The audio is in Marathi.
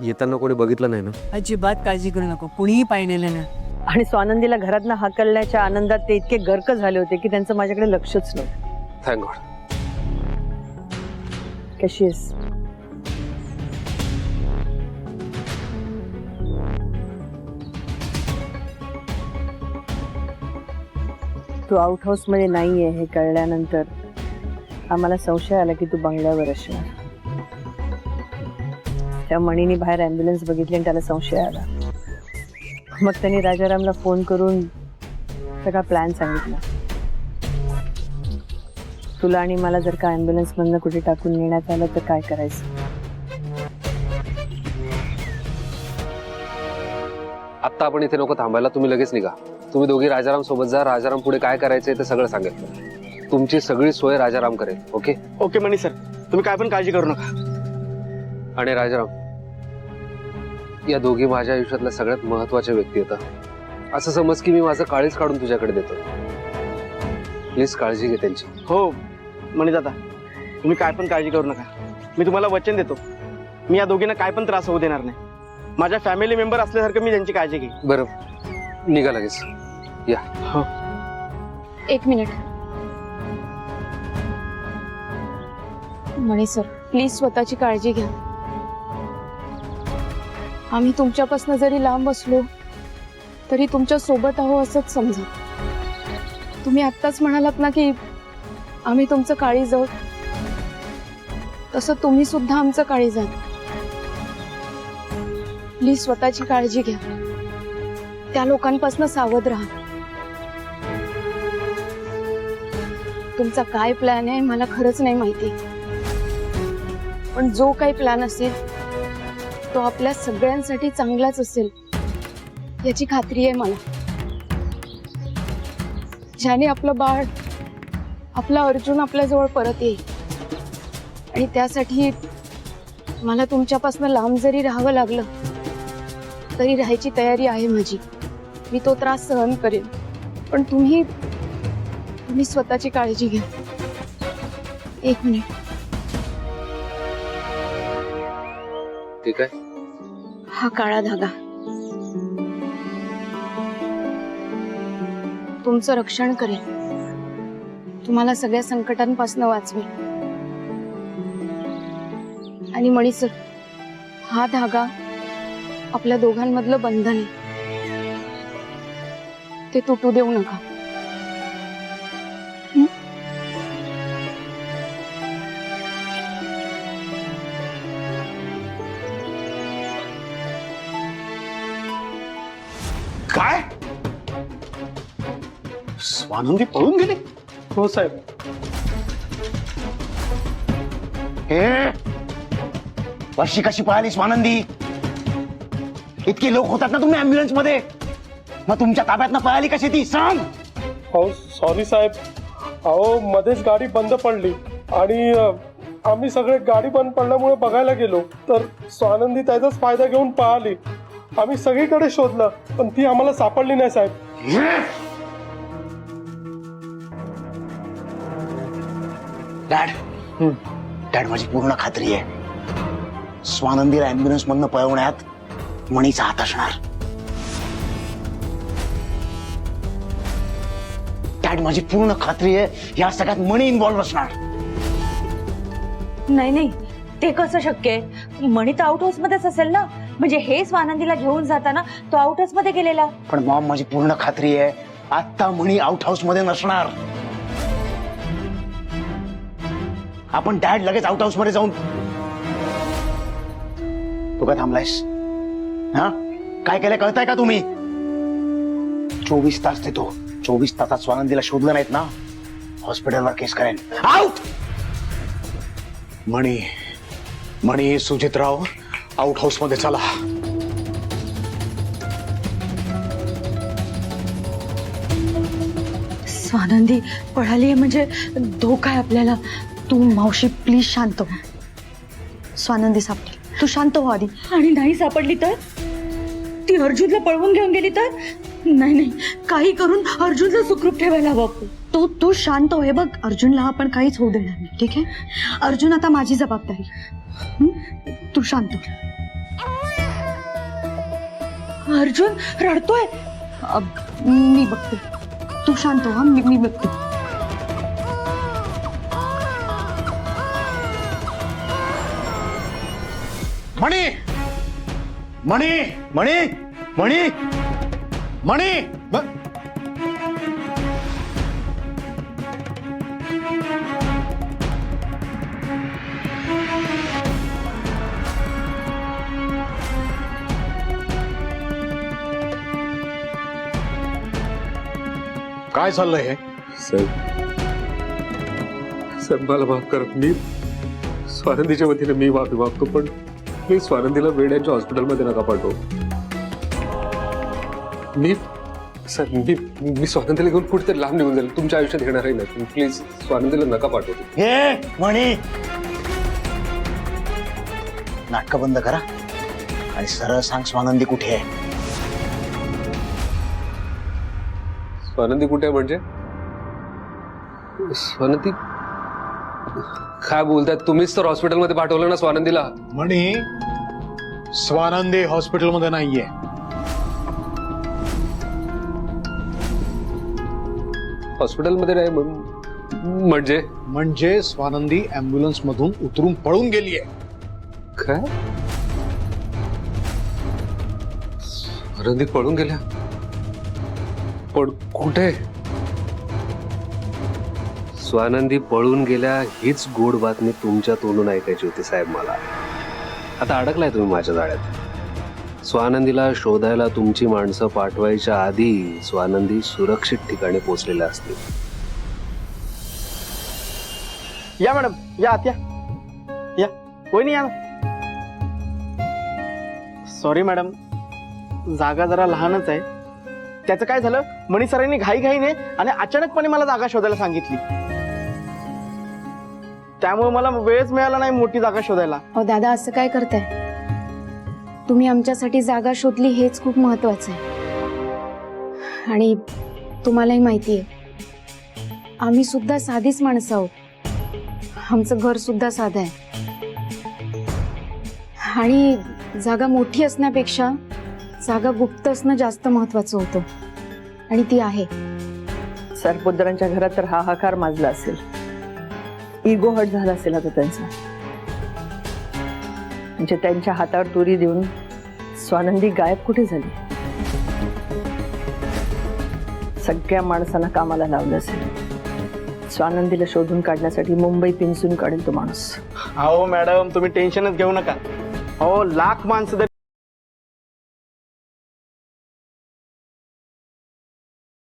येताना कोणी बघितलं नाही ना? अजिबात काळजी करू नको, कुणीही पाहिलेलं नाही. आणि स्वानंदीला घरातनं हाकलण्याच्या आनंदात ते इतके गर्क झाले होते की त्यांचं माझ्याकडे लक्षच नव्हतं. Thank God. कशी आहेस? तू आउट हाऊस मध्ये नाहीये हे कळल्यानंतर आम्हाला संशय आला की तू बंगल्यावर असणार. त्या मणीने बाहेर ॲम्ब्युलन्स बघितली आणि त्याला संशय आला. मग त्यांनी राजारामला फोन करून सगळा प्लॅन सांगितला. तुला आणि मला जर का ॲम्ब्युलन्स मधनं कुठे टाकून नेण्यात आलं तर काय करायचं? आत्ता आपण इथे नको थांबायला, तुम्ही लगेच निघा. तुम्ही दोघी राजाराम सोबत जा. राजाराम पुढे काय करायचंय ते सगळं सांगेल. तुमची सगळी सोय राजाराम करेल. ओके ओके मनी सर, तुम्ही काय पण काळजी करू नका. आणि राजाराम, या दोघी माझ्या आयुष्यातल्या सगळ्यात महत्वाच्या व्यक्ती आहेत. असं समज की मी माझं काळीच काढून तुझ्याकडे देतो. प्लीज काळजी घे त्यांची. हो मनी दादा, तुम्ही काय पण काळजी करू नका. मी तुम्हाला वचन देतो, मी या दोघींना काय पण त्रास होऊ देणार नाही. माझ्या फॅमिली मेंबर असल्यासारखं मी त्यांची काळजी घेईन. बरं, निघा लगेच. या. हो. एक मिनिट. मणी सर, प्लीज स्वतःची काळजी घ्या. आम्ही तुमच्यापासून जरी लांब असलो तरी तुमच्या सोबत आहो असंच समजा. तुम्ही आत्ताच म्हणालात ना की आम्ही तुमचं काळीज आहोत, तसं तुम्ही सुद्धा आमचं काळीज आहात. प्लीज स्वतःची काळजी घ्या. त्या लोकांपासून सावध राहा. तुमचा काय प्लॅन आहे मला खरंच नाही माहिती, पण जो काही प्लॅन असेल तो आपल्या सगळ्यांसाठी चांगलाच असेल याची खात्री आहे मला. ज्याने आपलं बाळ, आपला अर्जुन आपल्याजवळ परत येईल, आणि त्यासाठी मला तुमच्यापासून लांब जरी राहावं लागलं तरी राहायची तयारी आहे माझी. मी तो त्रास सहन करेन, पण तुम्ही स्वतःची काळजी घ्या. एक मिनिट. ठीक आहे. हा काळा धागा तुमचं रक्षण करेल, तुम्हाला सगळ्या संकटांपासून वाचवेल. आणि मणी सर, हा धागा आपल्या दोघांमधलं बंधन आहे, ते तुटू देऊ नका. काय? स्वानंदी पळून गेली? हो साहेब. हे वर्षी कशी पळाली स्वानंदी? इतके लोक होतात ना तुम्ही ऍम्ब्युलन्स मध्ये, मग तुमच्या ताब्यातनं पळाली कशी ती? सांग. हो सॉरी साहेब, अहो मध्येच गाडी बंद पडली आणि आम्ही सगळे गाडी बंद पडल्यामुळे बघायला गेलो तर स्वानंदी त्याचाच फायदा घेऊन पळाली. आम्ही सगळीकडे शोधलं पण ती आम्हाला सापडली नाही साहेब. डॅड माझी पूर्ण खात्री आहे स्वानंदीला ऍम्ब्युलन्स मधनं पळवण्यात मणीचा हात असणार. डॅड माझी पूर्ण खात्री आहे या सगळ्यात मणी इन्व्हॉल्व्ह असणार. नाही नाही, ते कसं शक्य आहे? मणी तर आउट हाऊस मध्येच असेल ना. म्हणजे हे स्वानंदीला घेऊन जाताना तो आउट हाऊस मध्ये गेलेला. पण मॉम माझी पूर्ण खात्री आहे आता मणी आउट हाऊस मध्ये नसणार. आपण डॅड लगेच आउट हाऊस मध्ये जाऊन. तू काय थांबलायस? हा काय केलं कळतंय का तुम्ही? 24 तास देतो. 24 तासात स्वानंदीला शोधलं नाहीत ना, हॉस्पिटलवर केस करेन. आउट. मणी सुजितराव आउट हाऊस मध्ये चला. स्वानंदी पळाली म्हणजे धोका आहे आपल्याला. तू मावशी प्लीज शांत हो. स्वानंदी सापडेल, तू शांत हो आधी. आणि नाही सापडली तर? ती अर्जुनला पळवून घेऊन गेली तर? नाही नाही, काही करून अर्जुनला सुखरूप ठेवायला हवं. तू शांत हो. हे बघ, अर्जुनला आपण काहीच होऊ देणार नाही, ठीक आहे? अर्जुन आता माझी जबाबदारी. तू शांत हो. अर्जुन रडतोय. मी बघते, तू शांत हो. मी बघते. मणी मणी मणी मणी मणी काय चाललंय हे? साहेब मला माफ करा. मी स्वानंदीच्या वतीने मी माफी मागतो, पण प्लीज स्वानंदीला वेड्यांच्या हॉस्पिटलमध्ये नका पाठवू. मी स्वानंदीला घेऊन कुठेतरी लांब निघून जाईल. तुमच्या आयुष्यात येणारही नाही. प्लीज स्वानंदीला नका पाठवू. हे मणी, नाटक बंद करा आणि सरळ सांग स्वानंदी कुठे आहे. स्वानंदी कुठे आहे म्हणजे? स्वानंदी काय बोलताय? तुम्हीच तर हॉस्पिटलमध्ये पाठवलं ना स्वानंदीला. म्हणी स्वानंदी हॉस्पिटलमध्ये नाहीये. हॉस्पिटलमध्ये नाही म्हणजे स्वानंदी अँब्युलन्स मधून उतरून पळून गेलीये. काय? स्वानंदी पळून गेल्या? पण कुठे? स्वानंदी पळून गेल्या हीच गोड बातमी तुमच्या तोंडून ऐकायची होती साहेब मला. आता अडकलाय तुम्ही माझ्या जाळ्यात. स्वानंदीला शोधायला तुमची माणसं पाठवायच्या आधी स्वानंदी सुरक्षित ठिकाणी पोहोचलेल्या असतील. या मॅडम, या आत या. या कोणी या. सॉरी मॅडम, जागा जरा लहानच आहे. त्याचं काय झालं, मणी सरांनी घाईघाईने आणि अचानकपणे मला जागा शोधायला सांगितली. त्यामुळे मला वेळच मिळाला नाही मोठी जागा शोधायला. अहो दादा, असं काय करताय? तुम्ही आमच्यासाठी जागा शोधली हेच खूप महत्वाचं आहे. आणि तुम्हालाही माहिती आहे, आम्ही सुद्धा साधीच माणसं आहोत. आमचं घर सुद्धा साधं आहे. आणि जागा मोठी असण्यापेक्षा जागा गुप्त असणं जास्त महत्वाचं होतं, आणि ती आहे. सरपोतदारांच्या घरात तर हाहाकार माजला असेल. इगो हट झाला असेल आता त्यांचा. म्हणजे त्यांच्या हातावर तुरी देऊन स्वानंदी गायब कुठे झाली? सगळ्या माणसांना कामाला लावलं असेल. स्वानंदीला शोधून काढण्यासाठी मुंबई पिंजून काढेल तो माणूस. अहो मॅडम, तुम्ही टेन्शनच घेऊ नका. अहो लाख माणसं